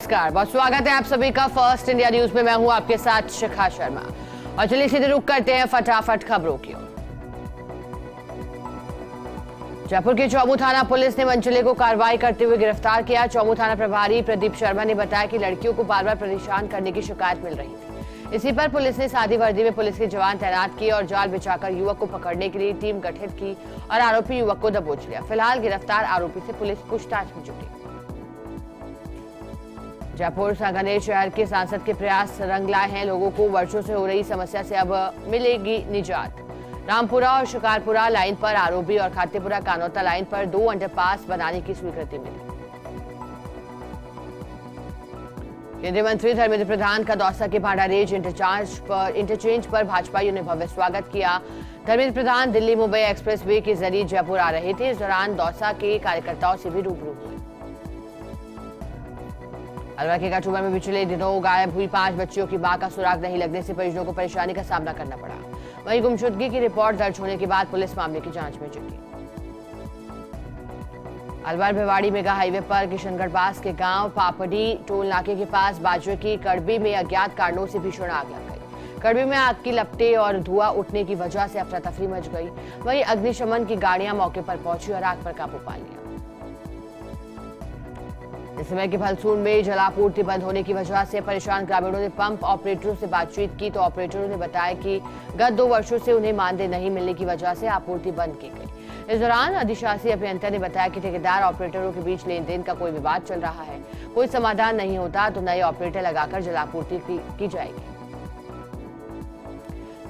नमस्कार, बहुत स्वागत है आप सभी का फर्स्ट इंडिया न्यूज में। मैं हूं आपके साथ शिखा शर्मा और चलिए सीधे रुक करते हैं फटाफट खबरों की ओर। जयपुर की चौमू थाना पुलिस ने मनचले को कार्रवाई करते हुए गिरफ्तार किया। चौमू थाना प्रभारी प्रदीप शर्मा ने बताया कि लड़कियों को बार बार परेशान करने की शिकायत मिल रही थी। इसी पर पुलिस ने सादी वर्दी में पुलिस के जवान तैनात किए और जाल बिछाकर युवक को पकड़ने के लिए टीम गठित की और आरोपी युवक को दबोच लिया। फिलहाल गिरफ्तार आरोपी से पुलिस पूछताछ में जुटी। जयपुर सांगानेर शहर के सांसद के प्रयास रंग लाए हैं। लोगों को वर्षों से हो रही समस्या से अब मिलेगी निजात। रामपुरा और शिकारपुरा लाइन पर आरोबी और खातीपुरा कानौता लाइन पर 2 अंडरपास बनाने की स्वीकृति मिली। केंद्रीय मंत्री धर्मेंद्र प्रधान का दौसा के भांडारेज इंटरचेंज पर भाजपाइयों ने भव्य स्वागत किया। धर्मेंद्र प्रधान दिल्ली मुंबई एक्सप्रेसवे के जरिए जयपुर आ रहे थे। इस दौरान दौसा के कार्यकर्ताओं से भी रूबरू हुए। अलवर के कठुआ में पिछले दिनों गायब हुई 5 बच्चियों की मां का सुराग नहीं लगने से परिजनों को परेशानी का सामना करना पड़ा। वहीं गुमशुदगी की रिपोर्ट दर्ज होने के बाद पुलिस मामले की जांच में जुटी। अलवर भिवाड़ी मेगा हाईवे पर किशनगढ़ पास के गांव पापड़ी टोल नाके के पास बाजरे की कड़बी में अज्ञात कारणों से भीषण आग लग गई। कड़बी में आग की लपटें और धुआं उठने की वजह से अफरा तफरी मच गई। वहीं अग्निशमन की गाड़ियां मौके पर पहुंची और आग पर काबू पा लिया। इस समय की फलसून में जलापूर्ति बंद होने की वजह से परेशान ग्रामीणों ने पंप ऑपरेटरों से बातचीत की तो ऑपरेटरों ने बताया कि गत 2 वर्षों से उन्हें मानदेय नहीं मिलने की वजह से आपूर्ति बंद की गई। इस दौरान अधिशासी अभियंता ने बताया कि ठेकेदार ऑपरेटरों के बीच लेन देन का कोई विवाद चल रहा है। कोई समाधान नहीं होता तो नए ऑपरेटर लगाकर जलापूर्ति की जाएगी।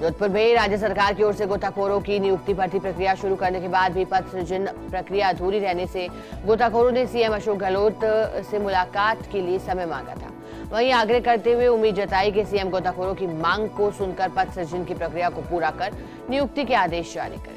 जोधपुर में राज्य सरकार की ओर से गोताखोरों की नियुक्ति भर्ती प्रक्रिया शुरू करने के बाद भी पद सृजन प्रक्रिया अधूरी रहने से गोताखोरों ने सीएम अशोक गहलोत से मुलाकात के लिए समय मांगा था। वहीं आग्रह करते हुए उम्मीद जताई कि सीएम गोताखोरों की मांग को सुनकर पद सृजन की प्रक्रिया को पूरा कर नियुक्ति के आदेश जारी करें।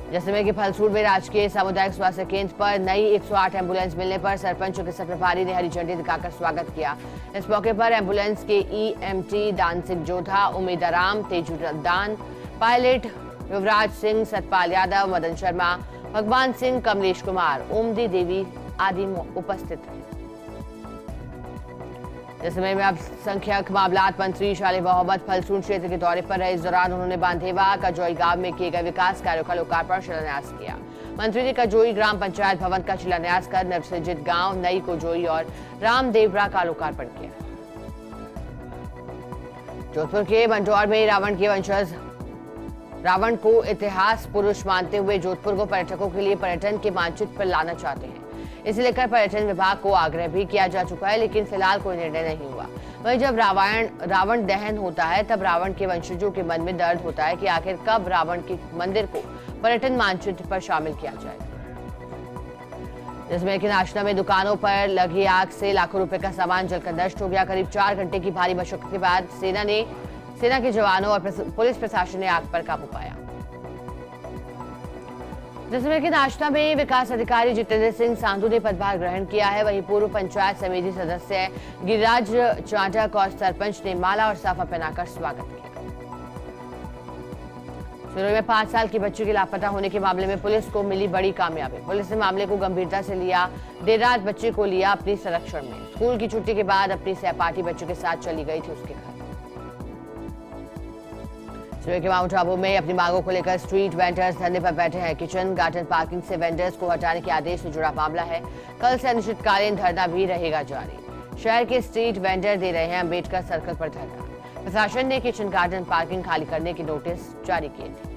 जैसलमेर के फलसूर में राजकीय सामुदायिक स्वास्थ्य केंद्र पर नई 108 एम्बुलेंस मिलने पर सरपंच और प्रभारी ने हरी झंडी दिखाकर स्वागत किया। इस मौके पर एम्बुलेंस के ईएमटी दान सिंह जोधा, उमेद आराम, तेजू दान, पायलट युवराज सिंह, सतपाल यादव, मदन शर्मा, भगवान सिंह, कमलेश कुमार, ओमदी देवी आदि उपस्थित रहे। जैसलमेर में अब संख्यक मामलात मंत्री शाले मोहम्मद फलसून क्षेत्र के दौरे पर रहे। इस दौरान उन्होंने बांधेवा कजोई गांव में किए गए विकास कार्यों का लोकार्पण शिलान्यास किया। मंत्री ने कजोई ग्राम पंचायत भवन का शिलान्यास कर नवसृजित गांव नई कोजोई और रामदेवरा का लोकार्पण किया। जोधपुर के मंडौर में रावण के वंशज रावण को इतिहास पुरुष मानते हुए जोधपुर को पर्यटकों के लिए पर्यटन के मानचित्र पर लाना चाहते हैं। इसे लेकर पर्यटन विभाग को आग्रह भी किया जा चुका है, लेकिन फिलहाल कोई निर्णय नहीं हुआ। वहीं जब रावण दहन होता है तब रावण के वंशजों के मन में दर्द होता है कि आखिर कब रावण के मंदिर को पर्यटन मानचित्र पर शामिल किया जाएगा। जिसमें कि नाश्ता में दुकानों पर लगी आग से लाखों रुपए का सामान जलकर नष्ट हो गया। करीब 4 घंटे की भारी मशक्कत के बाद सेना के जवानों और पुलिस प्रशासन ने आग पर काबू पाया। जिसमें कि नाश्ता में विकास अधिकारी जितेंद्र सिंह सांधू ने पदभार ग्रहण किया है। वहीं पूर्व पंचायत समिति सदस्य गिरिराज चाटक और सरपंच ने माला और साफा पहनाकर स्वागत किया। शुरू में 5 साल की बच्ची के लापता होने के मामले में पुलिस को मिली बड़ी कामयाबी। पुलिस ने मामले को गंभीरता से लिया। देर रात बच्चे को लिया अपनी संरक्षण में। स्कूल की छुट्टी के बाद अपनी सहपाठी बच्चों के साथ चली गई थी उसके घर। सूबे के माउंट आबू में अपनी मांगों को लेकर स्ट्रीट वेंडर्स धरने पर बैठे हैं। किचन गार्डन पार्किंग से वेंडर्स को हटाने के आदेश से जुड़ा मामला है। कल से अनिश्चितकालीन धरना भी रहेगा जारी। शहर के स्ट्रीट वेंडर दे रहे हैं अम्बेडकर सर्कल पर धरना। प्रशासन ने किचन गार्डन पार्किंग खाली करने के नोटिस जारी किए थे।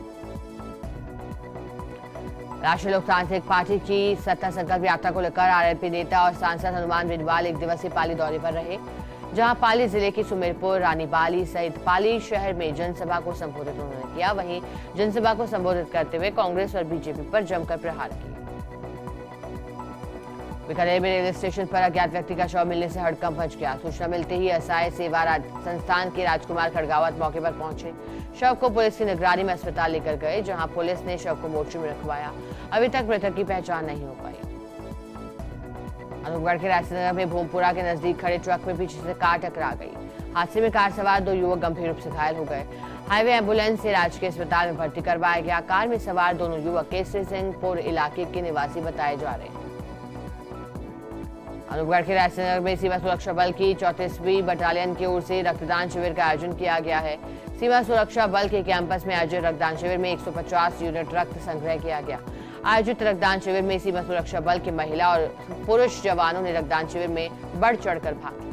राष्ट्रीय लोकतांत्रिक पार्टी की सत्ता संकल्प यात्रा को लेकर आरएलपी नेता और सांसद हनुमान बेनीवाल 1 दिवसीय पाली दौरे पर रहे, जहां पाली जिले की सुमेरपुर, रानीबाली सहित पाली शहर में जनसभा को संबोधित उन्होंने किया। वहीं जनसभा को संबोधित करते हुए कांग्रेस और बीजेपी पर जमकर प्रहार किए। बीकानेर में रेलवे स्टेशन पर अज्ञात व्यक्ति का शव मिलने से हड़कंप मच गया। सूचना मिलते ही एसआई सेवा संस्थान के राजकुमार खड़गावत मौके पर पहुंचे। शव को पुलिस की निगरानी में अस्पताल लेकर गए, जहां पुलिस ने शव को मोर्चरी में रखवाया। अभी तक मृतक की पहचान नहीं हो पाई। अनूपगढ़ के राजनगर में भूमपुरा के नजदीक खड़े ट्रक में पीछे से कार टकरा गई। हादसे में कार सवार 2 युवक गंभीर रूप से घायल हो गए। हाईवे एम्बुलेंस से राजकीय अस्पताल में भर्ती करवाया गया। कार में सवार दोनों युवक केसरी सिंहपुर इलाके के निवासी बताए जा रहे हैं। अनूपगढ़ के राजनगर में सीमा सुरक्षा बल की 34वीं बटालियन की ओर से रक्तदान शिविर का आयोजन किया गया है। सीमा सुरक्षा बल के कैंपस में आयोजित रक्तदान शिविर में 150 यूनिट रक्त संग्रह किया गया। आयोजित रक्तदान शिविर में सीमा सुरक्षा बल के महिला और पुरुष जवानों ने रक्तदान शिविर में बढ़ चढ़कर भाग लिया।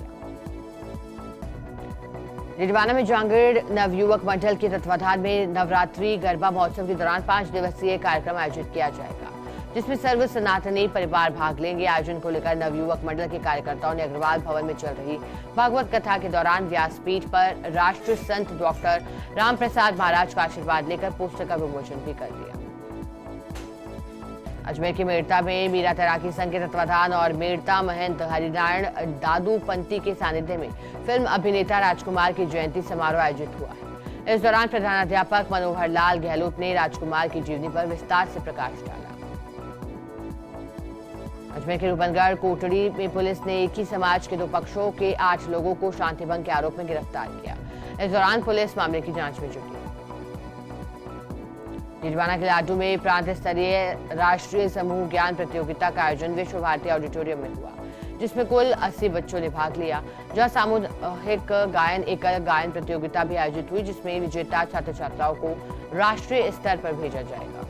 रिडवाना में जहांगीर नवयुवक मंडल के तत्वाधान में नवरात्रि गरबा महोत्सव के दौरान 5 दिवसीय कार्यक्रम आयोजित किया जाएगा, जिसमें सर्व सनातनी परिवार भाग लेंगे। आयोजन को लेकर नवयुवक मंडल के कार्यकर्ताओं ने अग्रवाल भवन में चल रही भागवत कथा के दौरान व्यासपीठ पर राष्ट्रीय संत डॉक्टर राम प्रसाद महाराज का आशीर्वाद लेकर पोस्टर का विमोचन भी कर दिया। अजमेर के मेड़ता में मीरा तैराकी संघ के तत्वाधान और मेड़ता महंत हरिनारायण दादू पंती के सानिध्य में फिल्म अभिनेता राजकुमार की जयंती समारोह आयोजित हुआ है। इस दौरान प्रधानाध्यापक मनोहर लाल गहलोत ने राजकुमार की जीवनी पर विस्तार से प्रकाश डाला। अजमेर के रूपनगढ़ कोटड़ी में पुलिस ने एक ही समाज के 2 पक्षों के 8 लोगों को शांति भंग के आरोप में गिरफ्तार किया। इस दौरान पुलिस मामले की जांच में जुटी। रिडवाना के लाडू में प्रांत स्तरीय राष्ट्रीय समूह ज्ञान प्रतियोगिता का आयोजन विश्व भारती ऑडिटोरियम में हुआ, जिसमें कुल 80 बच्चों ने भाग लिया। जहां सामूहिक गायन एकल गायन प्रतियोगिता भी आयोजित हुई, जिसमें विजेता छात्र छात्राओं को राष्ट्रीय स्तर पर भेजा जाएगा।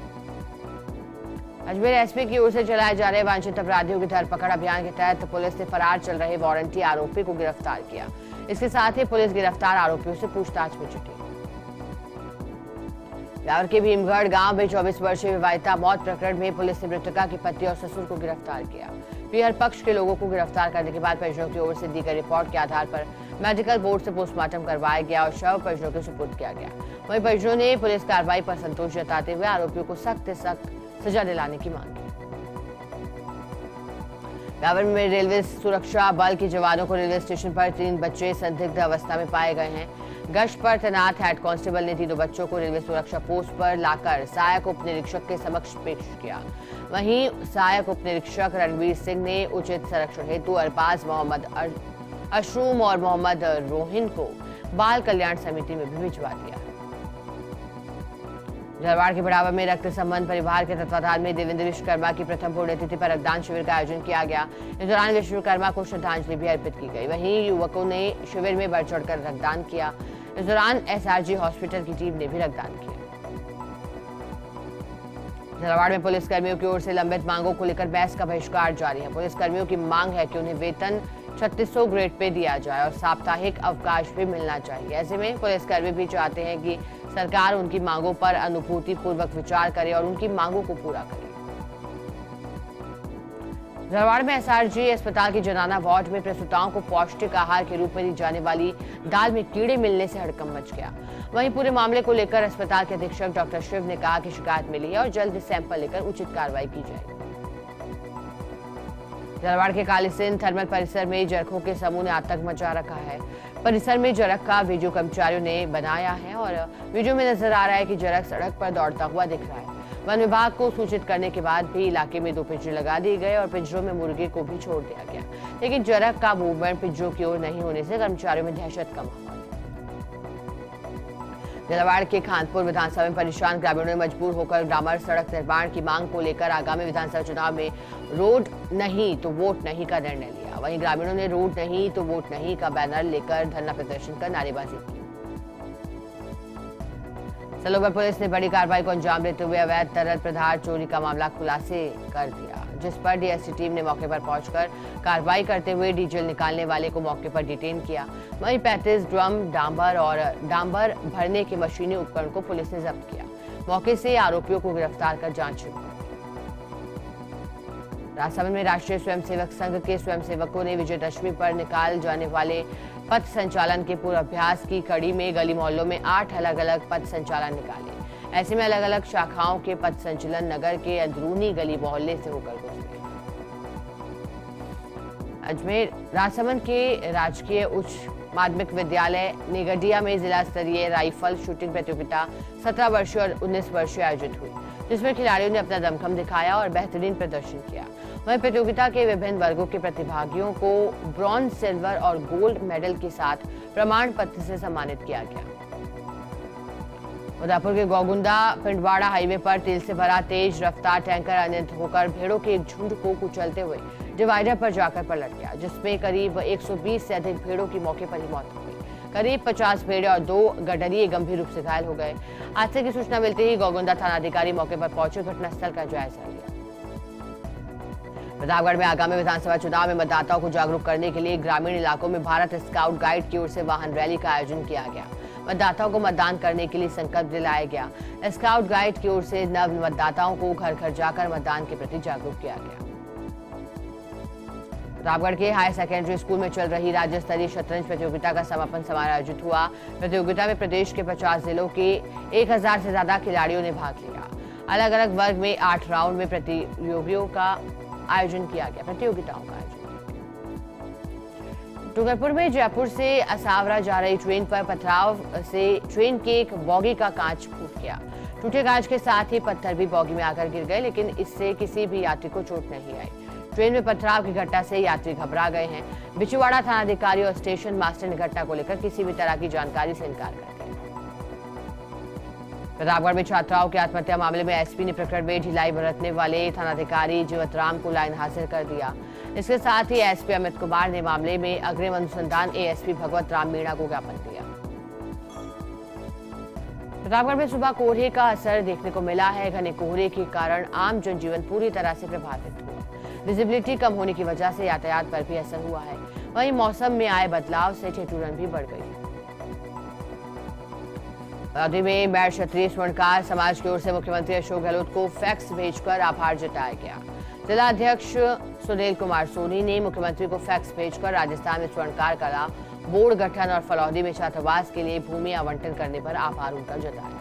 अजमेर एसपी की ओर से चलाए जा रहे वांछित अपराधियों की धरपकड़ अभियान के तहत पुलिस ने फरार चल रहे वारंटी आरोपी को गिरफ्तार किया। इसके साथ ही पुलिस गिरफ्तार आरोपियों से पूछताछ में जुटी। ब्यावर के भीमगढ़ गांव में 24 वर्षीय विवाहिता मौत प्रकरण में पुलिस ने मृतका के पति और ससुर को गिरफ्तार किया। पीहर पक्ष के लोगों को गिरफ्तार करने के बाद परिजनों की ओर से दी गई रिपोर्ट के आधार पर मेडिकल बोर्ड से पोस्टमार्टम करवाया गया और शव परिजनों के सुपुर्द किया गया। वहीं परिजनों ने पुलिस कार्रवाई पर संतोष जताते हुए आरोपियों को सख्त से सख्त सजा दिलाने की मांग की। ब्यावर में रेलवे सुरक्षा बल के जवानों को रेलवे स्टेशन पर 3 बच्चे संदिग्ध अवस्था में पाए गए हैं। गश्त पर तैनात हेड कांस्टेबल ने तीनों बच्चों को रेलवे सुरक्षा पोस्ट पर लाकर सहायक उप निरीक्षक के समक्ष पेश किया। वहीं सहायक उप निरीक्षक रणवीर सिंह ने उचित संरक्षण हेतु अरबाज मोहम्मद अशरूम और मोहम्मद रोहिन को बाल कल्याण समिति में भी भिजवा दिया। झालावाड़ के बढ़ावा में रक्त संबंध परिवार के तत्वाधान में देवेंद्र विश्वकर्मा की प्रथम पुण्यतिथि पर रक्तदान शिविर का आयोजन किया गया। इस दौरान विश्वकर्मा को श्रद्धांजलि भी अर्पित की गई। वहीं युवकों ने शिविर में बढ़ चढ़कर रक्तदान किया। इस दौरान एसआरजी हॉस्पिटल की टीम ने भी रक्तदान किया। झालावाड़ में पुलिस कर्मियों की ओर से लंबित मांगों को लेकर बहस का बहिष्कार जारी है। पुलिस कर्मियों की मांग है कि उन्हें वेतन 3600 ग्रेड पे दिया जाए और साप्ताहिक अवकाश भी मिलना चाहिए। ऐसे में पुलिसकर्मी भी चाहते हैं कि सरकार उनकी मांगों पर अनुभूति पूर्वक विचार करे और उनकी मांगों को पूरा करे। झालावाड़ में एसआरजी अस्पताल की जनाना वार्ड में प्रसूताओं को पौष्टिक आहार के रूप में दी जाने वाली दाल में कीड़े मिलने से हड़कंप मच गया। वहीं पूरे मामले को लेकर अस्पताल के अधीक्षक डॉक्टर शिव ने कहा कि शिकायत मिली है और जल्द सैंपल लेकर उचित कार्रवाई की जाएगी। झालावाड़ के कालीसिंध थर्मल परिसर में जरखों के समूह ने आतंक मचा रखा है। परिसर में जरख का वीडियो कर्मचारियों ने बनाया है और वीडियो में नजर आ रहा है कि जरख सड़क पर दौड़ता हुआ दिख रहा है। वन विभाग को सूचित करने के बाद भी इलाके में 2 पिंजरे लगा दिए गए और पिंजरों में मुर्गे को भी छोड़ दिया गया, लेकिन जरख का मूवमेंट पिंजरों की ओर नहीं होने से कर्मचारियों में दहशत का माहौल है। झालावाड़ के खानपुर विधानसभा में परेशान ग्रामीणों ने मजबूर होकर डामर सड़क निर्माण की मांग को लेकर आगामी विधानसभा चुनाव में रोड नहीं तो वोट नहीं का निर्णय लिया। वहीं ग्रामीणों ने रोड नहीं तो वोट नहीं का बैनर लेकर धरना प्रदर्शन कर नारेबाजी की। सलोबर पुलिस ने बड़ी कार्रवाई को अंजाम देते हुए अवैध तरल पदार्थ चोरी का मामला खुलासे कर दिया, जिस पर डीएसटी टीम ने मौके पर पहुंचकर कार्रवाई करते हुए डीजल निकालने वाले को मौके पर डिटेन किया। वहीं 35 ड्रम डांबर और डांबर भरने के मशीनी उपकरण को पुलिस ने जब्त किया। मौके से आरोपियों को गिरफ्तार कर जांच शुरू कर दी। राजसमंद में राष्ट्रीय स्वयंसेवक संघ के स्वयंसेवकों ने विजयदशमी पर निकाल जाने वाले पथ संचालन के पूर्वाभ्यास की कड़ी में गली मोहल्लों में 8 अलग अलग पथ संचालन निकाले। ऐसे में अलग अलग शाखाओं के पथ संचलन नगर के अंदरूनी गली मोहल्ले से होकर गुजरे। अजमेर राजसमंद के राजकीय उच्च माध्यमिक विद्यालय निगडिया में जिला स्तरीय राइफल शूटिंग प्रतियोगिता 17 वर्षीय और 19 वर्षीय आयोजित हुई, जिसमें खिलाड़ियों ने अपना दमखम दिखाया और बेहतरीन प्रदर्शन किया। वहीं प्रतियोगिता के विभिन्न वर्गों के प्रतिभागियों को ब्रॉन्ज, सिल्वर और गोल्ड मेडल के साथ प्रमाण पत्र से सम्मानित किया गया। उदयपुर के गोगुंदा पिंडवाड़ा हाईवे पर तेल से भरा तेज रफ्तार टैंकर अनियंत्रित होकर भेड़ों के एक झुंड को कुचलते हुए डिवाइडर पर जाकर पलट गया, जिसमें करीब 120 से अधिक भेड़ों की मौके पर ही मौत हो गई। करीब 50 भेड़े और 2 गडरिये गंभीर रूप से घायल हो गए। हादसे की सूचना मिलते ही गोगोंदा थानाधिकारी मौके पर पहुंचे, घटनास्थल का जायजा लिया। प्रतापगढ़ में आगामी विधानसभा चुनाव में मतदाताओं को जागरूक करने के लिए ग्रामीण इलाकों में भारत स्काउट गाइड की ओर से वाहन रैली का आयोजन किया गया। मतदाताओं को मतदान करने के लिए संकल्प दिलाया गया। स्काउट गाइड की ओर से नव मतदाताओं को घर घर जाकर मतदान के प्रति जागरूक किया गया। प्रतापगढ़ के हायर सेकेंडरी स्कूल में चल रही राज्य स्तरीय शतरंज प्रतियोगिता का समापन समारोह आयोजित हुआ। प्रतियोगिता में प्रदेश के 50 जिलों के 1000 से ज्यादा खिलाड़ियों ने भाग लिया। अलग अलग वर्ग में 8 राउंड में प्रतियोगिताओं का आयोजन किया गया। डूंगरपुर में जयपुर से असावरा जा रही ट्रेन पर पथराव से ट्रेन के एक बॉगी का कांच फूट गया। टूटे कांच के साथ ही पत्थर भी बॉगी में आकर गिर गए, लेकिन इससे किसी भी यात्री को चोट नहीं आई। ट्रेन में पथराव की घटना से यात्री घबरा गए हैं। बिचुवाड़ा थानाधिकारी और स्टेशन मास्टर ने घटना को लेकर किसी भी तरह की जानकारी से इनकार कर दिया। प्रतापगढ़ में छात्राओं की आत्महत्या मामले में एसपी ने प्रकरण में ढिलाई बरतने वाले थानाधिकारी जीवतराम को लाइन हाजिर कर दिया। इसके साथ ही एसपी अमित कुमार ने मामले में अग्रिम अनुसंधान एएसपी भगवत राम मीणा को ज्ञापन दिया। प्रतापगढ़ में सुबह कोहरे का असर देखने को मिला है। घने कोहरे के कारण आम जनजीवन पूरी तरह से प्रभावित हुआ। विजिबिलिटी कम होने की वजह से यातायात पर भी असर हुआ है। वहीं मौसम में आए बदलाव से ठिठुरन भी बढ़ गई। अवधि में बैर क्षत्रिय स्वर्णकार समाज की ओर से मुख्यमंत्री अशोक गहलोत को फैक्स भेजकर आभार जताया गया। जिला अध्यक्ष सुनील कुमार सोनी ने मुख्यमंत्री को फैक्स भेजकर राजस्थान में स्वर्णकार कला बोर्ड गठन और फलौदी में छात्रावास के लिए भूमि आवंटन करने पर आभार उनका जताया।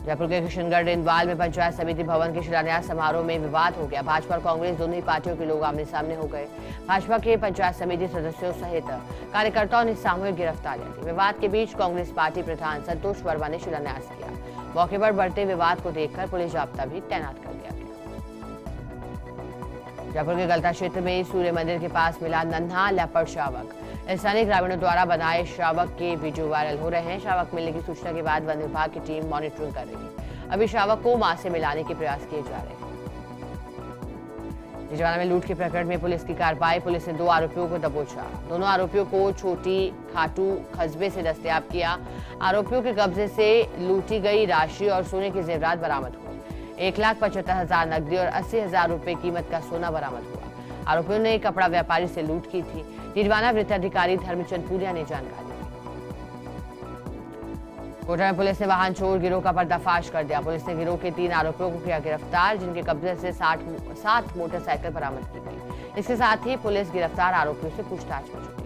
जयपुर के किशनगढ़ रेंदवाल में पंचायत समिति भवन के शिलान्यास समारोह में विवाद हो गया। भाजपा और कांग्रेस दोनों ही पार्टियों के लोग आमने सामने हो गए। भाजपा के पंचायत समिति सदस्यों सहित कार्यकर्ताओं ने सामूहिक गिरफ्तारियां दी। विवाद के बीच कांग्रेस पार्टी प्रधान संतोष वर्मा ने शिलान्यास किया। मौके पर बढ़ते विवाद को देखकर पुलिस जाब्ता भी तैनात कर दिया गया। जयपुर के गलता क्षेत्र में सूर्य मंदिर के पास मिला नन्हा लेपर्ड शावक। स्थानीय ग्रामीणों द्वारा बनाए शावक के वीडियो वायरल हो रहे हैं। शावक मिलने की सूचना के बाद वन विभाग की टीम मॉनिटरिंग कर रही है। अभी शावक को मां से मिलाने के प्रयास किए जा रहे हैं। निजवाना में लूट के प्रकरण में पुलिस की कार्रवाई। पुलिस ने 2 आरोपियों को दबोचा। दोनों आरोपियों को छोटी खाटू कस्बे से दस्तयाब किया। आरोपियों के कब्जे से लूटी गई राशि और सोने के जेवरात बरामद हुए। 1,75,000 नकदी और 80,000 रुपए कीमत का सोना बरामद हुआ। आरोपियों ने कपड़ा व्यापारी से लूट की थी। निजवाना वृत्ताधिकारी धर्मचंद पूरिया ने जानकारी दी। कोटा में पुलिस ने वाहन चोर गिरोह का पर्दाफाश कर दिया। पुलिस ने गिरोह के 3 आरोपियों को किया गिरफ्तार, जिनके कब्जे से 7 मोटरसाइकिल बरामद की गई। इसके साथ ही पुलिस गिरफ्तार आरोपियों से पूछताछ में जुटी।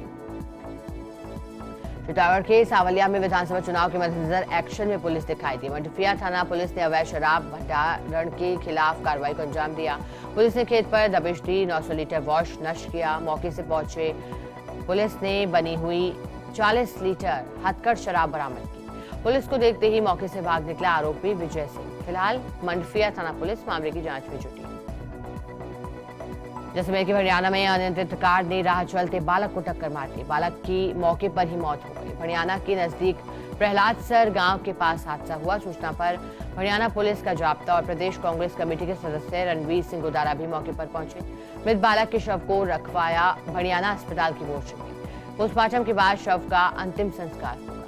चित्तौड़गढ़ के सावलिया में विधानसभा चुनाव के मद्देनजर एक्शन में पुलिस दिखाई दी। मडफिया थाना पुलिस ने अवैध शराब भंडारण के खिलाफ कार्रवाई को अंजाम दिया। पुलिस ने खेत पर दबिश दी। 900 लीटर वॉश नष्ट किया। मौके से पहुंचे पुलिस ने बनी हुई 40 लीटर हथकढ़ शराब बरामद की। पुलिस को देखते ही मौके से भाग निकला आरोपी विजय सिंह। फिलहाल मंडफिया थाना पुलिस मामले की जांच में जुटी। जैसलमेर के भड़ियाना में अनियंत्रित कार ने राह चलते बालक को टक्कर मार दी। बालक की मौके पर ही मौत हो गई। भड़ियाना के नजदीक प्रहलादसर गांव के पास हादसा हुआ। सूचना पर भड़ियाना पुलिस का जाब्ता और प्रदेश कांग्रेस कमेटी के सदस्य रणवीर सिंह गोदारा भी मौके पर पहुंचे। मृत बालक के शव को रखवाया भड़ियाना अस्पताल की मोर्चे में। पोस्टमार्टम के बाद शव का अंतिम संस्कार होगा।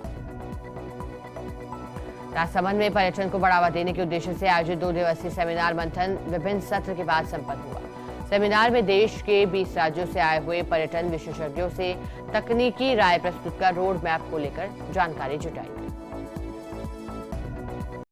राजसमंद में पर्यटन को बढ़ावा देने के उद्देश्य से आयोजित 2 दिवसीय सेमिनार मंथन विभिन्न सत्र के बाद संपन्न हुआ। सेमिनार में देश के 20 राज्यों से आए हुए पर्यटन विशेषज्ञों से तकनीकी राय प्रस्तुत कर रोड मैप को लेकर जानकारी जुटाई गई।